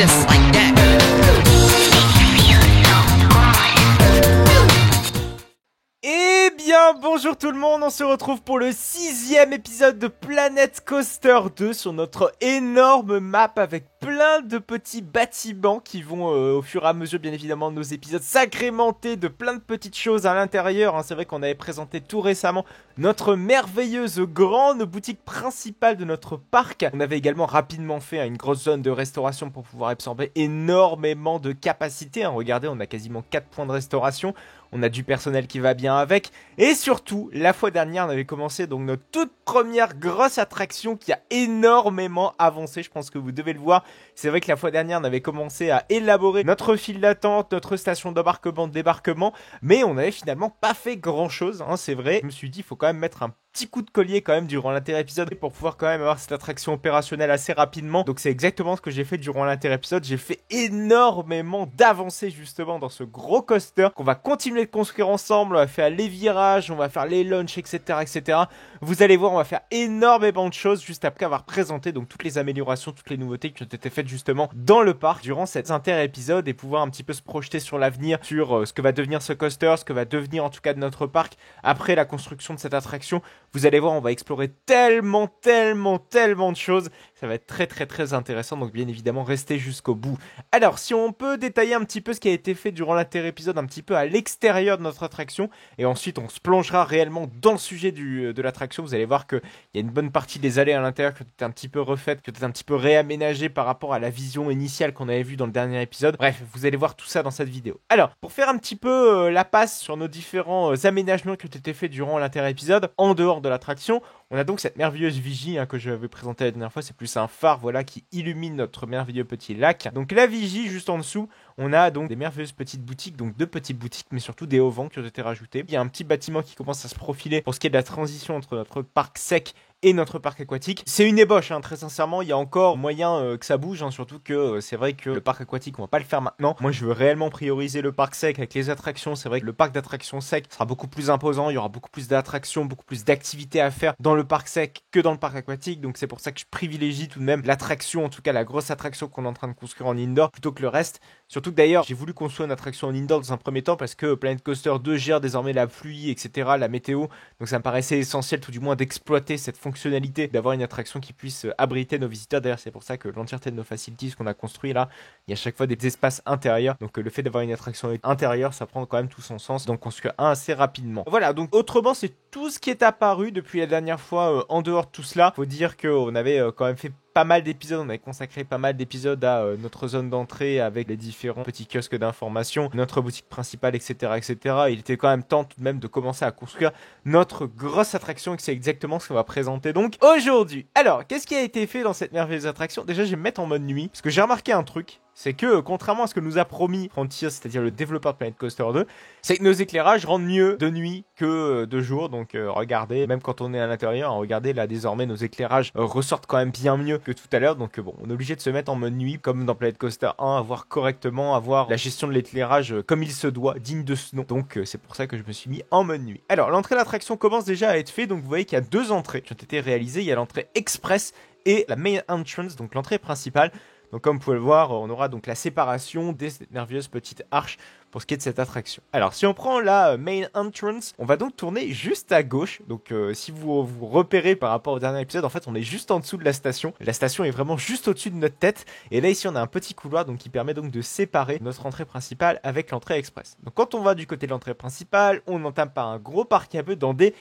just like that. Eh bien, bonjour tout le monde, on se retrouve pour le 6e épisode de Planet Coaster 2 sur notre énorme map avec plein de petits bâtiments qui vont au fur et à mesure, bien évidemment, de nos épisodes s'agrémenter de plein de petites choses à l'intérieur. C'est vrai qu'on avait présenté tout récemment notre merveilleuse grande boutique principale de notre parc. On avait également rapidement fait une grosse zone de restauration pour pouvoir absorber énormément de capacité. Regardez, on a quasiment 4 points de restauration. On a du personnel qui va bien avec. Et surtout, la fois dernière, on avait commencé donc notre toute première grosse attraction qui a énormément avancé. Je pense que vous devez le voir. C'est vrai que la fois dernière, on avait commencé à élaborer notre file d'attente, notre station d'embarquement, de débarquement. Mais on n'avait finalement pas fait grand chose. C'est vrai. Je me suis dit, il faut quand même mettre un petit coup de collier quand même durant l'inter-épisode pour pouvoir quand même avoir cette attraction opérationnelle assez rapidement. Donc c'est exactement ce que j'ai fait durant l'inter-épisode. J'ai fait énormément d'avancées justement dans ce gros coaster qu'on va continuer de construire ensemble. On va faire les virages, on va faire les launches, etc., etc. Vous allez voir, on va faire énormément de choses juste après avoir présenté donc toutes les améliorations, toutes les nouveautés qui ont été faites justement dans le parc durant cet inter-épisode et pouvoir un petit peu se projeter sur l'avenir, sur ce que va devenir ce coaster, ce que va devenir en tout cas de notre parc après la construction de cette attraction. Vous allez voir, on va explorer tellement de choses. Ça va être très intéressant. Donc bien évidemment, restez jusqu'au bout. Alors, si on peut détailler un petit peu ce qui a été fait durant l'inter-épisode, un petit peu à l'extérieur de notre attraction. Et ensuite, on se plongera réellement dans le sujet de l'attraction. Vous allez voir qu'il y a une bonne partie des allées à l'intérieur qui ont un petit peu refaites, qui ont un petit peu réaménagées par rapport à la vision initiale qu'on avait vue dans le dernier épisode. Bref, vous allez voir tout ça dans cette vidéo. Alors, pour faire un petit peu la passe sur nos différents aménagements qui ont été faits durant l'inter-épisode, en dehors de l'attraction, on a donc cette merveilleuse vigie que je vais présenter la dernière fois. C'est plus un phare qui illumine notre merveilleux petit lac. Donc la vigie, juste en dessous, on a donc des merveilleuses petites boutiques, donc 2 petites boutiques, mais surtout des auvents qui ont été rajoutés. Il y a un petit bâtiment qui commence à se profiler pour ce qui est de la transition entre notre parc sec et notre parc aquatique. C'est une ébauche, très sincèrement, il y a encore moyen que ça bouge, surtout que c'est vrai que le parc aquatique, on va pas le faire maintenant. Moi, je veux réellement prioriser le parc sec avec les attractions. C'est vrai que le parc d'attractions sec sera beaucoup plus imposant, il y aura beaucoup plus d'attractions, beaucoup plus d'activités à faire dans le parc sec que dans le parc aquatique. Donc c'est pour ça que je privilégie tout de même l'attraction, en tout cas la grosse attraction qu'on est en train de construire en indoor, plutôt que le reste. Surtout que d'ailleurs, j'ai voulu construire une attraction en indoor dans un premier temps parce que Planet Coaster 2 gère désormais la pluie, etc., la météo. Donc ça me paraissait essentiel tout du moins d'exploiter cette fonctionnalité, d'avoir une attraction qui puisse abriter nos visiteurs. D'ailleurs, c'est pour ça que l'entièreté de nos facilities qu'on a construit là, il y a à chaque fois des espaces intérieurs. Donc le fait d'avoir une attraction intérieure, ça prend quand même tout son sens. Donc construire un assez rapidement. Voilà, donc autrement, c'est tout ce qui est apparu depuis la dernière fois en dehors de tout cela. Faut dire qu'on avait quand même fait pas mal d'épisodes, on avait consacré pas mal d'épisodes à notre zone d'entrée avec les différents petits kiosques d'information, notre boutique principale, etc., etc. Il était quand même temps tout de même de commencer à construire notre grosse attraction et que c'est exactement ce qu'on va présenter donc aujourd'hui. Alors, qu'est-ce qui a été fait dans cette merveilleuse attraction? Déjà, je vais me mettre en mode nuit parce que j'ai remarqué un truc. C'est que, contrairement à ce que nous a promis Frontier, c'est-à-dire le développeur de Planet Coaster 2, c'est que nos éclairages rendent mieux de nuit que de jour. Donc regardez, même quand on est à l'intérieur, regardez là désormais nos éclairages ressortent quand même bien mieux que tout à l'heure. Donc bon, on est obligé de se mettre en mode nuit comme dans Planet Coaster 1, avoir correctement, avoir la gestion de l'éclairage comme il se doit, digne de ce nom. Donc c'est pour ça que je me suis mis en mode nuit. Alors l'entrée de l'attraction commence déjà à être faite. Donc vous voyez qu'il y a 2 entrées qui ont été réalisées. Il y a l'entrée express et la main entrance, donc l'entrée principale. Donc comme vous pouvez le voir, on aura donc la séparation des merveilleuses petites arches pour ce qui est de cette attraction. Alors si on prend la main entrance, on va donc tourner juste à gauche. Donc si vous vous repérez par rapport au dernier épisode, en fait on est juste en dessous de la station. La station est vraiment juste au-dessus de notre tête. Et là ici on a un petit couloir donc qui permet donc de séparer notre entrée principale avec l'entrée express. Donc quand on va du côté de l'entrée principale, on entame par un gros parc à bœufs dans des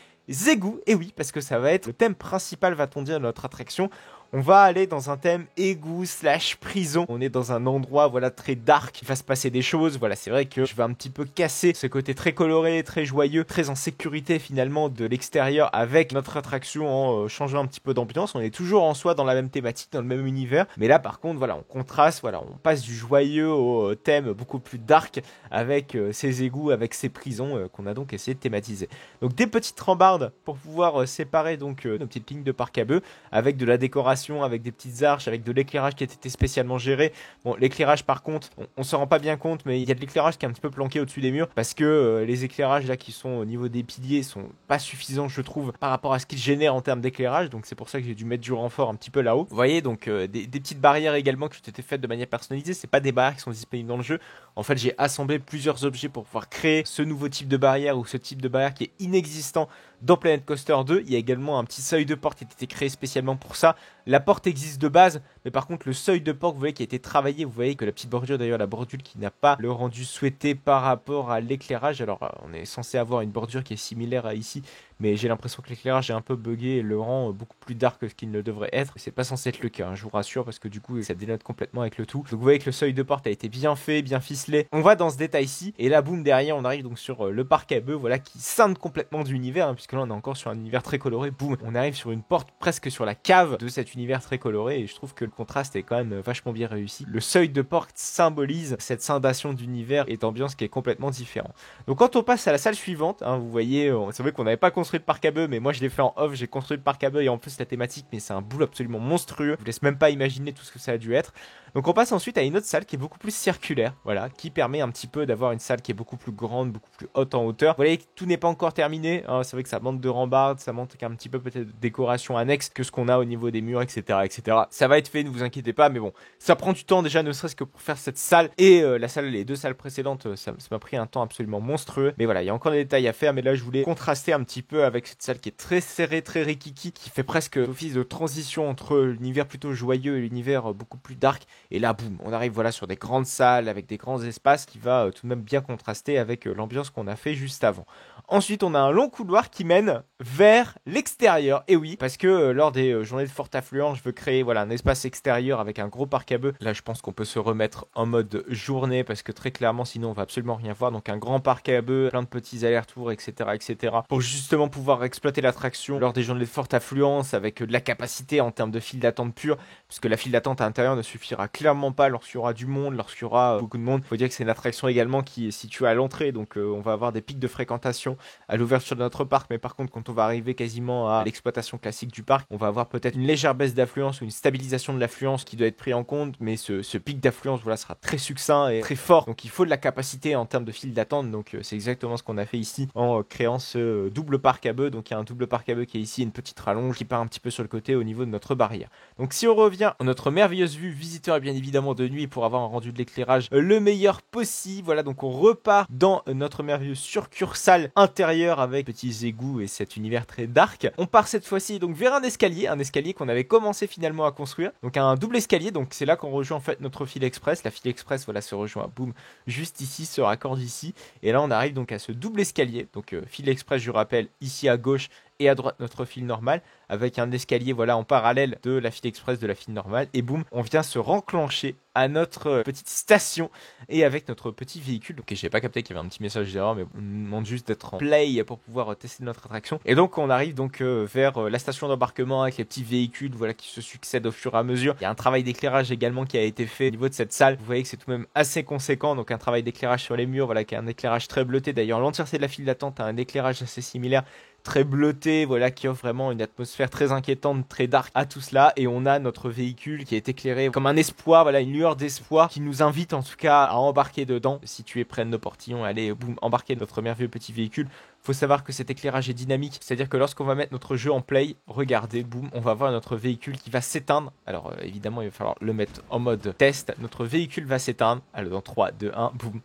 égouts. Et oui, parce que ça va être le thème principal, va-t-on dire, de notre attraction. On va aller dans un thème égout / prison. On est dans un endroit, très dark, qui va se passer des choses. Voilà, c'est vrai que je vais un petit peu casser ce côté très coloré, très joyeux, très en sécurité finalement de l'extérieur avec notre attraction en changeant un petit peu d'ambiance. On est toujours en soi dans la même thématique, dans le même univers. Mais là, par contre, on contraste, on passe du joyeux au thème beaucoup plus dark avec ces égouts, avec ces prisons qu'on a donc essayé de thématiser. Donc des petites rambardes pour pouvoir séparer donc nos petites lignes de parc à bœufs avec de la décoration station avec des petites arches, avec de l'éclairage qui a été spécialement géré. Bon, l'éclairage par contre, on s'en rend pas bien compte, mais il y a de l'éclairage qui est un petit peu planqué au-dessus des murs parce que les éclairages là qui sont au niveau des piliers sont pas suffisants, je trouve, par rapport à ce qu'ils génèrent en termes d'éclairage. Donc c'est pour ça que j'ai dû mettre du renfort un petit peu là-haut. Vous voyez, donc des petites barrières également qui ont été faites de manière personnalisée. C'est pas des barrières qui sont disponibles dans le jeu. En fait, j'ai assemblé plusieurs objets pour pouvoir créer ce nouveau type de barrière ou ce type de barrière qui est inexistant dans Planet Coaster 2. Il y a également un petit seuil de porte qui a été créé spécialement pour ça. La porte existe de base, mais par contre le seuil de porte, vous voyez, qui a été travaillé. Vous voyez que la petite bordure, d'ailleurs la bordure qui n'a pas le rendu souhaité par rapport à l'éclairage. Alors on est censé avoir une bordure qui est similaire à ici, mais j'ai l'impression que l'éclairage est un peu buggé et le rend beaucoup plus dark que ce qu'il ne devrait être. C'est pas censé être le cas, hein, je vous rassure, parce que du coup ça dénote complètement avec le tout. Donc vous voyez que le seuil de porte a été bien fait, bien ficelé. On va dans ce détail-ci, et là boum, derrière on arrive donc sur le parc à bœufs, voilà, qui scinde complètement d'univers, hein, puisque là on est encore sur un univers très coloré. Boum, on arrive sur une porte presque sur la cave de cet univers très coloré, et je trouve que le contraste est quand même vachement bien réussi. Le seuil de porte symbolise cette scindation d'univers et d'ambiance qui est complètement différent. Donc quand on passe à la salle suivante, hein, vous voyez, c'est vrai qu'on n'avait pas construit de parc à bœufs, mais moi je l'ai fait en off, j'ai construit le parc à bœufs et en plus la thématique, mais c'est un boulot absolument monstrueux. Je vous laisse même pas imaginer tout ce que ça a dû être. Donc on passe ensuite à une autre salle qui est beaucoup plus circulaire, voilà, qui permet un petit peu d'avoir une salle qui est beaucoup plus grande, beaucoup plus haute en hauteur. Vous voyez que tout n'est pas encore terminé, hein, c'est vrai que ça manque de rambardes, ça manque un petit peu peut-être de décoration annexe que ce qu'on a au niveau des murs, etc., etc. Ça va être fait, ne vous inquiétez pas, mais bon, ça prend du temps déjà, ne serait-ce que pour faire cette salle. Et les deux salles précédentes, ça m'a pris un temps absolument monstrueux. Mais voilà, il y a encore des détails à faire, mais là je voulais contraster un petit peu avec cette salle qui est très serrée, très rikiki, qui fait presque office de transition entre l'univers plutôt joyeux et l'univers beaucoup plus dark. Et là, boum, on arrive voilà sur des grandes salles avec des grands espaces qui va tout de même bien contraster avec l'ambiance qu'on a fait juste avant. Ensuite, on a un long couloir qui mène vers l'extérieur. Et oui, parce que lors des journées de forte affluence, je veux créer voilà un espace extérieur avec un gros parc à bœufs. Là, je pense qu'on peut se remettre en mode journée parce que très clairement, sinon, on va absolument rien voir. Donc, un grand parc à bœufs, plein de petits allers-retours, etc., etc. Pour justement pouvoir exploiter l'attraction lors des journées de forte affluence avec de la capacité en termes de file d'attente pure, puisque la file d'attente à l'intérieur ne suffira clairement pas lorsqu'il y aura du monde, lorsqu'il y aura beaucoup de monde. Il faut dire que c'est une attraction également qui est située à l'entrée, donc on va avoir des pics de fréquentation à l'ouverture de notre parc, mais par contre quand on va arriver quasiment à l'exploitation classique du parc, on va avoir peut-être une légère baisse d'affluence ou une stabilisation de l'affluence qui doit être pris en compte, mais ce pic d'affluence voilà sera très succinct et très fort, donc il faut de la capacité en termes de file d'attente. Donc c'est exactement ce qu'on a fait ici en créant ce double parc à bœufs. Donc il y a un double parc à bœufs qui est ici, une petite rallonge qui part un petit peu sur le côté au niveau de notre barrière. Donc si on revient à notre merveilleuse vue visiteur et bien évidemment de nuit pour avoir un rendu de l'éclairage le meilleur possible, voilà, donc on repart dans notre merveilleuse succursale intérieure avec petits égouts et cet univers très dark. On part cette fois-ci donc vers un escalier qu'on avait commencé finalement à construire, donc un double escalier. Donc c'est là qu'on rejoint en fait notre file express. La file express voilà se rejoint, boum, juste ici, se raccorde ici, et là on arrive donc à ce double escalier. Donc file express, je rappelle, ici à gauche et à droite notre file normale, avec un escalier voilà en parallèle de la file express de la file normale, et boum, on vient se renclencher à notre petite station et avec notre petit véhicule. Donc j'ai pas capté qu'il y avait un petit message d'erreur, mais on nous demande juste d'être en play pour pouvoir tester notre attraction. Et donc on arrive donc vers la station d'embarquement avec les petits véhicules voilà qui se succèdent au fur et à mesure. Il y a un travail d'éclairage également qui a été fait au niveau de cette salle. Vous voyez que c'est tout de même assez conséquent, donc un travail d'éclairage sur les murs voilà qui est un éclairage très bleuté. D'ailleurs l'entièreté de la file d'attente a un éclairage assez similaire, très bleuté, voilà, qui offre vraiment une atmosphère très inquiétante, très dark à tout cela. Et on a notre véhicule qui est éclairé comme un espoir, voilà, une lueur d'espoir qui nous invite en tout cas à embarquer dedans. Si tu es près de nos portillons, allez, boum, embarquer notre merveilleux petit véhicule. Faut savoir que cet éclairage est dynamique, c'est-à-dire que lorsqu'on va mettre notre jeu en play, regardez, boum, on va voir notre véhicule qui va s'éteindre. Alors évidemment, il va falloir le mettre en mode test. Notre véhicule va s'éteindre. Alors dans 3, 2, 1, boum.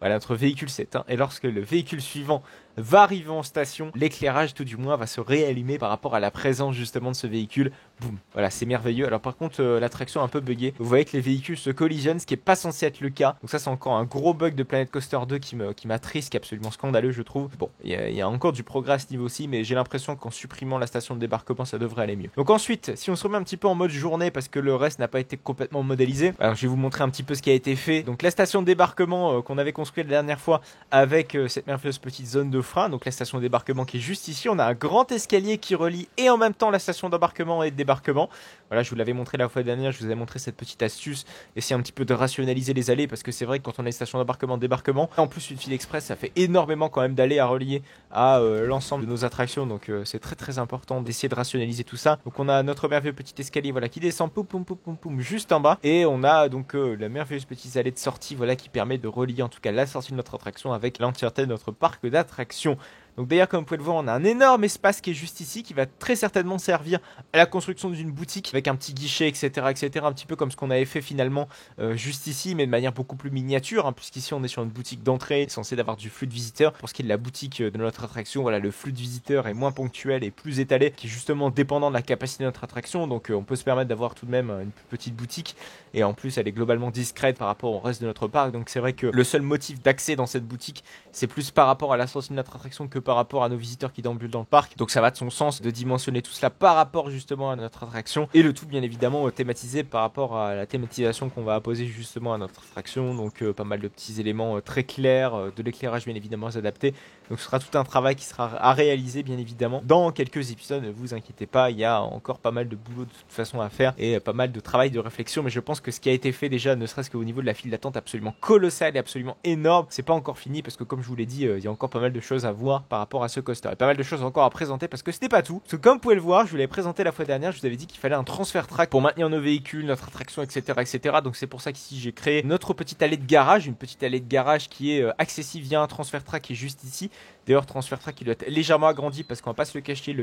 Voilà, notre véhicule s'éteint, et lorsque le véhicule suivant va arriver en station, l'éclairage tout du moins va se réallumer par rapport à la présence justement de ce véhicule. Boum, voilà, c'est merveilleux. Alors par contre l'attraction est un peu buggée, vous voyez que les véhicules se collisionnent, ce qui est pas censé être le cas. Donc ça c'est encore un gros bug de Planet Coaster 2 qui m'attriste, qui est absolument scandaleux je trouve. Bon, il y a encore du progrès à ce niveau-ci, mais j'ai l'impression qu'en supprimant la station de débarquement ça devrait aller mieux. Donc ensuite, si on se remet un petit peu en mode journée, parce que le reste n'a pas été complètement modélisé, alors je vais vous montrer un petit peu ce qui a été fait. Donc la station de débarquement qu'on avait construite la dernière fois avec cette merveilleuse petite zone de frein, donc la station de débarquement qui est juste ici. On a un grand escalier qui relie et en même temps la station d'embarquement et de débarquement. Voilà, je vous l'avais montré la fois dernière, je vous avais montré cette petite astuce, essayer un petit peu de rationaliser les allées, parce que c'est vrai que quand on a une station d'embarquement, débarquement, en plus une file express, ça fait énormément quand même d'allées à relier à l'ensemble de nos attractions, donc c'est très important d'essayer de rationaliser tout ça. Donc on a notre merveilleux petit escalier, voilà, qui descend poum poum poum poum poum juste en bas, et on a donc la merveilleuse petite allée de sortie, voilà, qui permet de relier en tout cas la sortie de notre attraction avec l'entièreté de notre parc d'attractions. Donc d'ailleurs, comme vous pouvez le voir, on a un énorme espace qui est juste ici, qui va très certainement servir à la construction d'une boutique avec un petit guichet, etc., etc., un petit peu comme ce qu'on avait fait finalement juste ici, mais de manière beaucoup plus miniature, hein, puisqu'ici on est sur une boutique d'entrée, censée d'avoir du flux de visiteurs. Pour ce qui est de la boutique de notre attraction, voilà, le flux de visiteurs est moins ponctuel et plus étalé, qui est justement dépendant de la capacité de notre attraction. Donc on peut se permettre d'avoir tout de même une petite boutique, et en plus elle est globalement discrète par rapport au reste de notre parc. Donc c'est vrai que le seul motif d'accès dans cette boutique, c'est plus par rapport à la sortie de notre attraction que par rapport à nos visiteurs qui déambulent dans le parc. Donc ça va de son sens de dimensionner tout cela par rapport justement à notre attraction, et le tout bien évidemment thématisé par rapport à la thématisation qu'on va apposer justement à notre attraction. Donc pas mal de petits éléments très clairs, de l'éclairage bien évidemment adapté. Donc ce sera tout un travail qui sera à réaliser bien évidemment dans quelques épisodes, ne vous inquiétez pas, il y a encore pas mal de boulot de toute façon à faire et pas mal de travail de réflexion, mais je pense que ce qui a été fait déjà, ne serait-ce qu'au niveau de la file d'attente absolument colossale et absolument énorme, c'est pas encore fini, parce que comme je vous l'ai dit, il y a encore pas mal de choses à voir par rapport à ce coaster, et pas mal de choses encore à présenter, parce que ce n'est pas tout. Parce que comme vous pouvez le voir, je vous l'avais présenté la fois dernière, je vous avais dit qu'il fallait un transfert track pour maintenir nos véhicules, notre attraction, etc., etc. Donc c'est pour ça qu'ici j'ai créé notre petite allée de garage, une petite allée de garage qui est accessible via un transfert track qui est juste ici. D'ailleurs, transfert track il doit être légèrement agrandi, parce qu'on va pas se le cacher,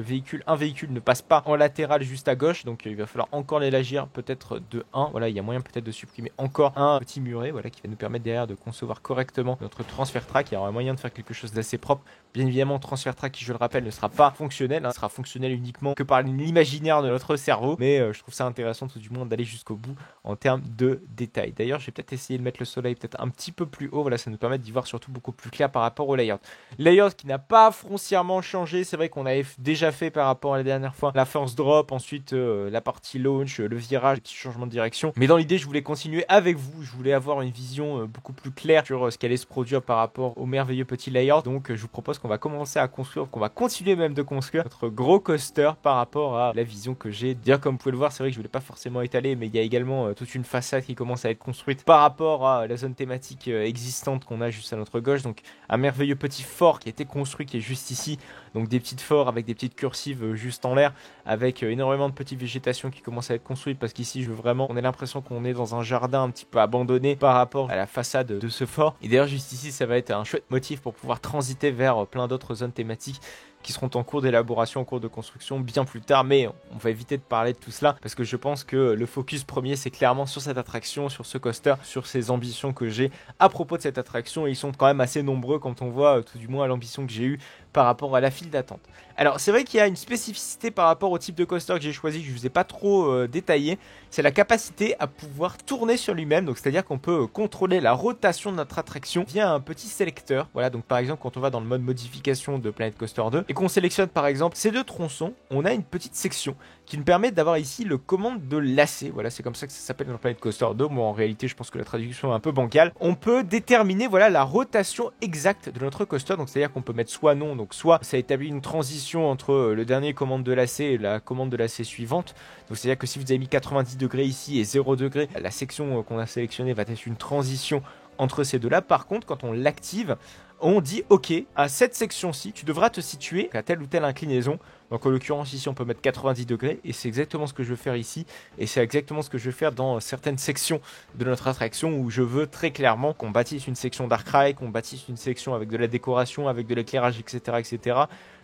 un véhicule ne passe pas en latéral juste à gauche, donc il va falloir encore l'élargir peut-être de 1. Voilà, il y a moyen peut-être de supprimer encore un petit muret, voilà, qui va nous permettre derrière de concevoir correctement notre transfert track. Il y aura moyen de faire quelque chose d'assez propre. Bien évidemment, transfert track qui, je le rappelle, ne sera pas fonctionnel, sera fonctionnel uniquement que par l'imaginaire de notre cerveau, mais je trouve ça intéressant tout du moins d'aller jusqu'au bout en termes de détails. D'ailleurs, je vais peut-être essayer de mettre le soleil peut-être un petit peu plus haut, voilà, ça nous permet d'y voir surtout beaucoup plus clair par rapport au layout. Layout qui n'a pas foncièrement changé, c'est vrai qu'on avait déjà fait par rapport à la dernière fois la force drop, ensuite la partie launch, le virage, le petit changement de direction, mais dans l'idée je voulais continuer avec vous, je voulais avoir une vision beaucoup plus claire sur ce qu'allait se produire par rapport au merveilleux petit layout. Donc je vous propose qu'on va commencer à construire, qu'on va continuer même de construire notre gros coaster par rapport à la vision que j'ai. D'ailleurs, comme vous pouvez le voir, c'est vrai que je voulais pas forcément étaler, mais il y a également toute une façade qui commence à être construite par rapport à la zone thématique existante qu'on a juste à notre gauche. Donc un merveilleux petit fort qui a été construit, qui est juste ici, donc des petites forts avec des petites cursives juste en l'air, avec énormément de petites végétations qui commencent à être construites, parce qu'ici je veux vraiment, on a l'impression qu'on est dans un jardin un petit peu abandonné par rapport à la façade de ce fort. Et d'ailleurs juste ici ça va être un chouette motif pour pouvoir transiter vers plein d'autres zones thématiques qui seront en cours d'élaboration, en cours de construction bien plus tard, mais on va éviter de parler de tout cela, parce que je pense que le focus premier c'est clairement sur cette attraction, sur ce coaster, sur ces ambitions que j'ai à propos de cette attraction, et ils sont quand même assez nombreux quand on voit tout du moins l'ambition que j'ai eue par rapport à la file d'attente. Alors c'est vrai qu'il y a une spécificité par rapport au type de coaster que j'ai choisi, que je ne vous ai pas trop détaillé, c'est la capacité à pouvoir tourner sur lui-même, donc c'est-à-dire qu'on peut contrôler la rotation de notre attraction via un petit sélecteur. Voilà, donc par exemple quand on va dans le mode modification de Planet Coaster 2 et qu'on sélectionne par exemple ces deux tronçons, on a une petite section qui nous permet d'avoir ici le commande de lacet. Voilà, c'est comme ça que ça s'appelle dans Planet Coaster 2. Moi en réalité je pense que la traduction est un peu bancale. On peut déterminer, voilà, la rotation exacte de notre coaster, donc c'est-à-dire qu'on peut mettre soit non, donc soit ça établit une transition entre le dernier commande de lacet et la commande de lacet suivante. Donc c'est-à-dire que si vous avez mis 90 degrés ici et 0 degré, la section qu'on a sélectionnée va être une transition entre ces deux-là. Par contre, quand on l'active, on dit ok, à cette section-ci, tu devras te situer à telle ou telle inclinaison. Donc en l'occurrence ici on peut mettre 90 degrés et c'est exactement ce que je veux faire ici, et c'est exactement ce que je veux faire dans certaines sections de notre attraction où je veux très clairement qu'on bâtisse une section dark ride, qu'on bâtisse une section avec de la décoration, avec de l'éclairage, etc., etc.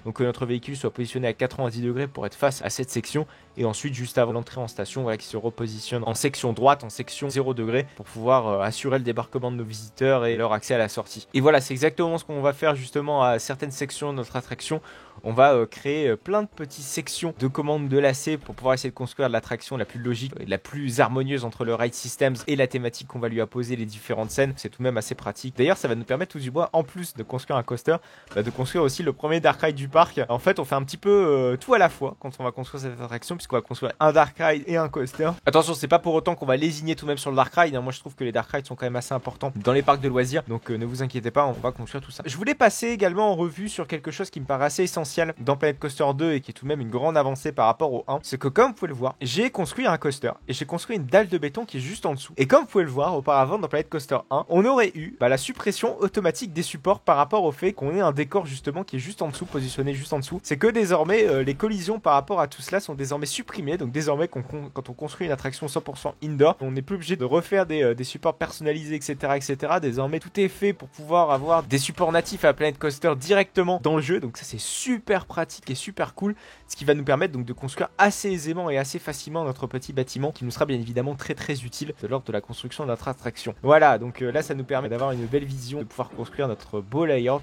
Donc que notre véhicule soit positionné à 90 degrés pour être face à cette section, et ensuite juste avant l'entrée en station, voilà, qui se repositionne en section droite, en section 0 degré, pour pouvoir assurer le débarquement de nos visiteurs et leur accès à la sortie. Et voilà, c'est exactement ce qu'on va faire justement à certaines sections de notre attraction. On va créer plein plein de petites sections de commandes de lacets pour pouvoir essayer de construire l'attraction la plus logique et la plus harmonieuse entre le ride systems et la thématique qu'on va lui apposer, les différentes scènes. C'est tout de même assez pratique. D'ailleurs, ça va nous permettre tout du moins, en plus de construire un coaster, de construire aussi le premier dark ride du parc. En fait, on fait un petit peu tout à la fois quand on va construire cette attraction, puisqu'on va construire un dark ride et un coaster. Attention, c'est pas pour autant qu'on va lésigner tout de même sur le dark ride, hein. Moi, je trouve que les dark rides sont quand même assez importants dans les parcs de loisirs, donc ne vous inquiétez pas, on va construire tout ça. Je voulais passer également en revue sur quelque chose qui me paraît assez essentiel dans Planet Coaster 2 et qui est tout de même une grande avancée par rapport au 1. C'est que, comme vous pouvez le voir, j'ai construit un coaster et j'ai construit une dalle de béton qui est juste en dessous. Et comme vous pouvez le voir, auparavant dans Planet Coaster 1, on aurait eu la suppression automatique des supports par rapport au fait qu'on ait un décor justement qui est juste en dessous, positionné juste en dessous. C'est que désormais, les collisions par rapport à tout cela sont désormais supprimées. Donc désormais, quand on construit une attraction 100% indoor, on n'est plus obligé de refaire des supports personnalisés, etc., etc. Désormais, tout est fait pour pouvoir avoir des supports natifs à Planet Coaster directement dans le jeu. Donc ça, c'est super pratique et super cool, ce qui va nous permettre donc de construire assez aisément et assez facilement notre petit bâtiment, qui nous sera bien évidemment très très utile de l'ordre de la construction de notre attraction. Voilà, donc là, ça nous permet d'avoir une belle vision, de pouvoir construire notre beau layout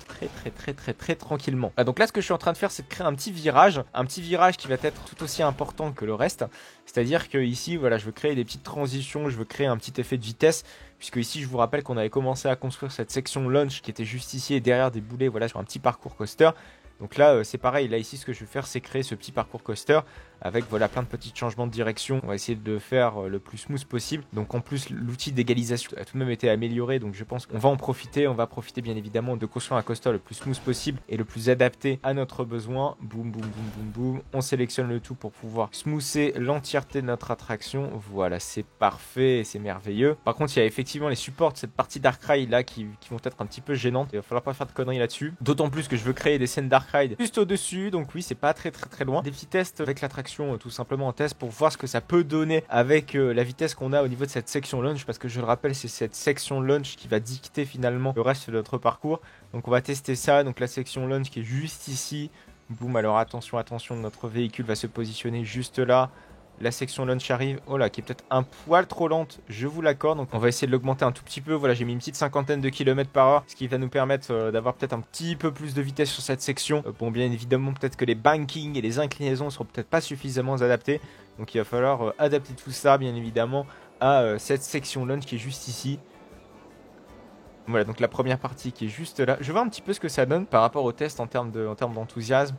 très tranquillement. Donc là, ce que je suis en train de faire, c'est de créer un petit virage qui va être tout aussi important que le reste. C'est-à-dire que ici, voilà, je veux créer des petites transitions, je veux créer un petit effet de vitesse, puisque ici, je vous rappelle qu'on avait commencé à construire cette section launch qui était juste ici et derrière des boulets, voilà, sur un petit parcours coaster. Donc là, c'est pareil. Là, ici, ce que je vais faire, c'est créer ce petit parcours coaster avec, voilà, plein de petits changements de direction. On va essayer de le faire le plus smooth possible. Donc, en plus, l'outil d'égalisation a tout de même été amélioré. Donc, je pense qu'on va en profiter. On va profiter, bien évidemment, de construire un coaster le plus smooth possible et le plus adapté à notre besoin. Boum, boum, boum, boum, boum. On sélectionne le tout pour pouvoir smoother l'entièreté de notre attraction. Voilà, c'est parfait et c'est merveilleux. Par contre, il y a effectivement les supports de cette partie Dark Ride là qui vont être un petit peu gênantes. Il va falloir pas faire de conneries là-dessus. D'autant plus que je veux créer des scènes Dark Ride juste au-dessus. Donc oui, c'est pas très loin. Des petits tests avec l'attraction, tout simplement en test pour voir ce que ça peut donner avec la vitesse qu'on a au niveau de cette section launch. Parce que je le rappelle, c'est cette section launch qui va dicter finalement le reste de notre parcours. Donc on va tester ça. Donc la section launch qui est juste ici. Boum, alors attention, notre véhicule va se positionner juste là. La section launch arrive, oh là, qui est peut-être un poil trop lente, je vous l'accorde. Donc on va essayer de l'augmenter un tout petit peu. Voilà, j'ai mis une petite cinquantaine de kilomètres par heure, ce qui va nous permettre d'avoir peut-être un petit peu plus de vitesse sur cette section. Bon, bien évidemment, peut-être que les bankings et les inclinaisons seront peut-être pas suffisamment adaptés. Donc il va falloir adapter tout ça, bien évidemment, à cette section launch qui est juste ici. Voilà, donc la première partie qui est juste là. Je vois un petit peu ce que ça donne par rapport au test en termes d'enthousiasme.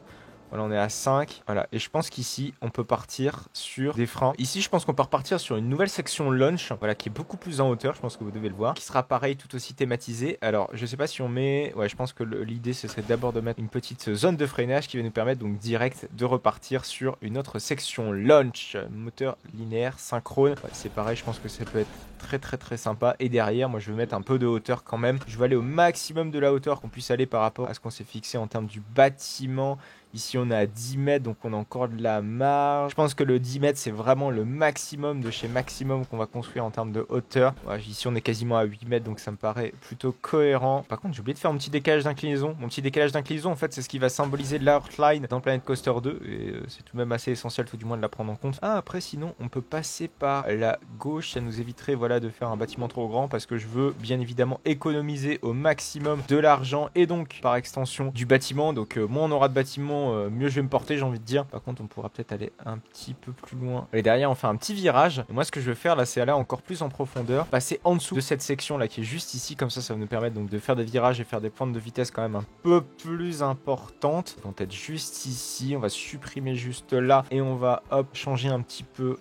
Voilà, on est à 5. Voilà, et je pense qu'ici, on peut partir sur des freins. Ici, je pense qu'on peut repartir sur une nouvelle section launch, voilà, qui est beaucoup plus en hauteur, je pense que vous devez le voir, qui sera pareil, tout aussi thématisé. Alors, je sais pas si on met... Ouais, je pense que l'idée, ce serait d'abord de mettre une petite zone de freinage qui va nous permettre donc direct de repartir sur une autre section launch. Moteur linéaire, synchrone. Ouais, c'est pareil, je pense que ça peut être très sympa. Et derrière, moi, je vais mettre un peu de hauteur quand même. Je vais aller au maximum de la hauteur qu'on puisse aller par rapport à ce qu'on s'est fixé en termes du bâtiment. Ici, on est à 10 mètres, donc on a encore de la marge. Je pense que le 10 mètres, c'est vraiment le maximum de chez maximum qu'on va construire en termes de hauteur. Ouais, ici, on est quasiment à 8 mètres, donc ça me paraît plutôt cohérent. Par contre, j'ai oublié de faire mon petit décalage d'inclinaison. Mon petit décalage d'inclinaison, en fait, c'est ce qui va symboliser l'outline dans Planet Coaster 2. Et c'est tout de même assez essentiel, tout du moins, de la prendre en compte. Ah, après, sinon, on peut passer par la gauche. Ça nous éviterait, voilà, de faire un bâtiment trop grand parce que je veux, bien évidemment, économiser au maximum de l'argent et donc, par extension, du bâtiment. Donc, moins on aura de bâtiment, mieux je vais me porter, j'ai envie de dire. Par contre, on pourra peut-être aller un petit peu plus loin. Et derrière, on fait un petit virage. Et moi, ce que je veux faire là, c'est aller encore plus en profondeur, passer en dessous de cette section là qui est juste ici. Comme ça va nous permettre donc de faire des virages et faire des pointes de vitesse quand même un peu plus importantes. Ils vont être juste ici. On va supprimer juste là et on va hop changer un petit peu.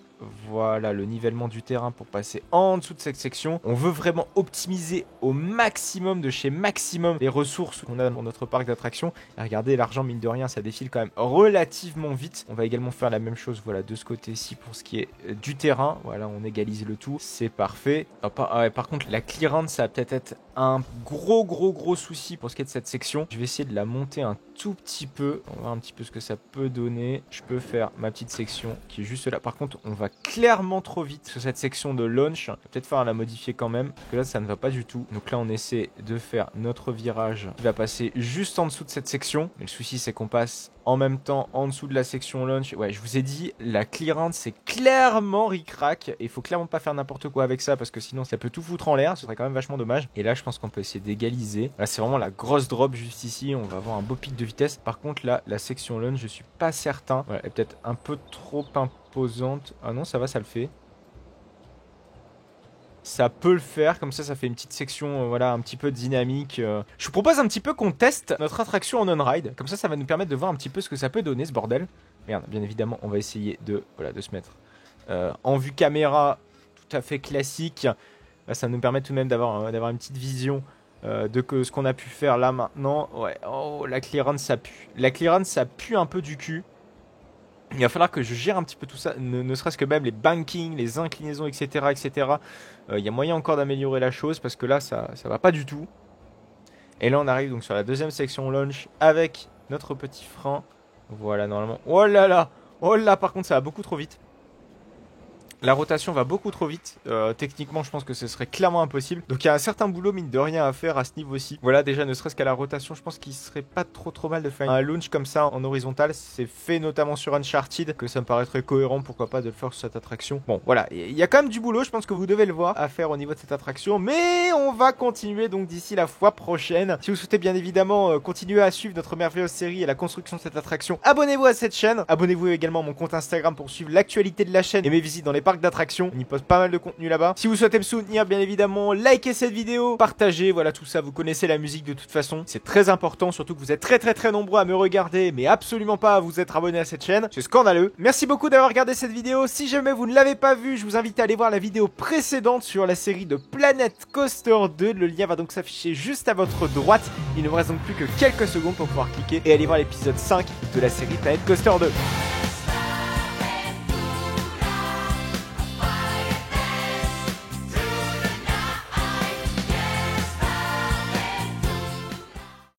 Voilà le nivellement du terrain pour passer en dessous de cette section. On veut vraiment optimiser au maximum de chez maximum les ressources qu'on a dans notre parc d'attractions. Et regardez, l'argent mine de rien, ça défile quand même relativement vite. On va également faire la même chose, voilà, de ce côté-ci pour ce qui est du terrain. Voilà, on égalise le tout, c'est parfait. Par contre, la clearance, ça va peut-être être un gros souci pour ce qui est de cette section. Je vais essayer de la monter un tout petit peu. On va voir un petit peu ce que ça peut donner. Je peux faire ma petite section qui est juste là. Par contre, on va va clairement trop vite sur cette section de launch. Peut-être falloir la modifier quand même, parce que là ça ne va pas du tout. Donc là on essaie de faire notre virage qui va passer juste en dessous de cette section. Mais le souci c'est qu'on passe en même temps en dessous de la section launch. Ouais, je vous ai dit, la clearance c'est clairement ric-rac. Et il faut clairement pas faire n'importe quoi avec ça, parce que sinon ça peut tout foutre en l'air. Ce serait quand même vachement dommage. Et là je pense qu'on peut essayer d'égaliser. Là c'est vraiment la grosse drop juste ici. On va avoir un beau pic de vitesse. Par contre là, la section launch, je suis pas certain. Voilà, elle est peut-être un peu trop imposante. Ah non, ça va, ça le fait. Ça peut le faire, comme ça fait une petite section, voilà, un petit peu dynamique. Je vous propose un petit peu qu'on teste notre attraction en on-ride. Comme ça va nous permettre de voir un petit peu ce que ça peut donner, ce bordel. Merde, bien évidemment, on va essayer de se mettre en vue caméra tout à fait classique. Là, ça nous permet tout de même d'avoir une petite vision de ce qu'on a pu faire là maintenant. Ouais, oh, la clearance, ça pue. La clearance, ça pue un peu du cul. Il va falloir que je gère un petit peu tout ça, ne serait-ce que même les bankings, les inclinaisons, etc. etc. Il y a moyen encore d'améliorer la chose parce que là, ça va pas du tout. Et là, on arrive donc sur la deuxième section launch avec notre petit frein. Voilà, normalement. Oh là là! Oh là, par contre, ça va beaucoup trop vite. La rotation va beaucoup trop vite. Techniquement, je pense que ce serait clairement impossible. Donc, il y a un certain boulot, mine de rien, à faire à ce niveau-ci. Voilà, déjà, ne serait-ce qu'à la rotation, je pense qu'il serait pas trop mal de faire un launch comme ça en horizontal. C'est fait notamment sur Uncharted, que ça me paraîtrait cohérent, pourquoi pas, de le faire sur cette attraction. Bon, voilà, il y a quand même du boulot, je pense que vous devez le voir, à faire au niveau de cette attraction. Mais on va continuer donc d'ici la fois prochaine. Si vous souhaitez bien évidemment continuer à suivre notre merveilleuse série et la construction de cette attraction, abonnez-vous à cette chaîne. Abonnez-vous également à mon compte Instagram pour suivre l'actualité de la chaîne et mes visites dans les parcs d'attractions. On y poste pas mal de contenu là-bas. Si vous souhaitez me soutenir, bien évidemment, likez cette vidéo, partagez, voilà tout ça. Vous connaissez la musique de toute façon. C'est très important, surtout que vous êtes très nombreux à me regarder, mais absolument pas à vous être abonné à cette chaîne. C'est scandaleux. Merci beaucoup d'avoir regardé cette vidéo. Si jamais vous ne l'avez pas vue, je vous invite à aller voir la vidéo précédente sur la série de Planet Coaster 2. Le lien va donc s'afficher juste à votre droite. Il ne me reste donc plus que quelques secondes pour pouvoir cliquer et aller voir l'épisode 5 de la série Planet Coaster 2.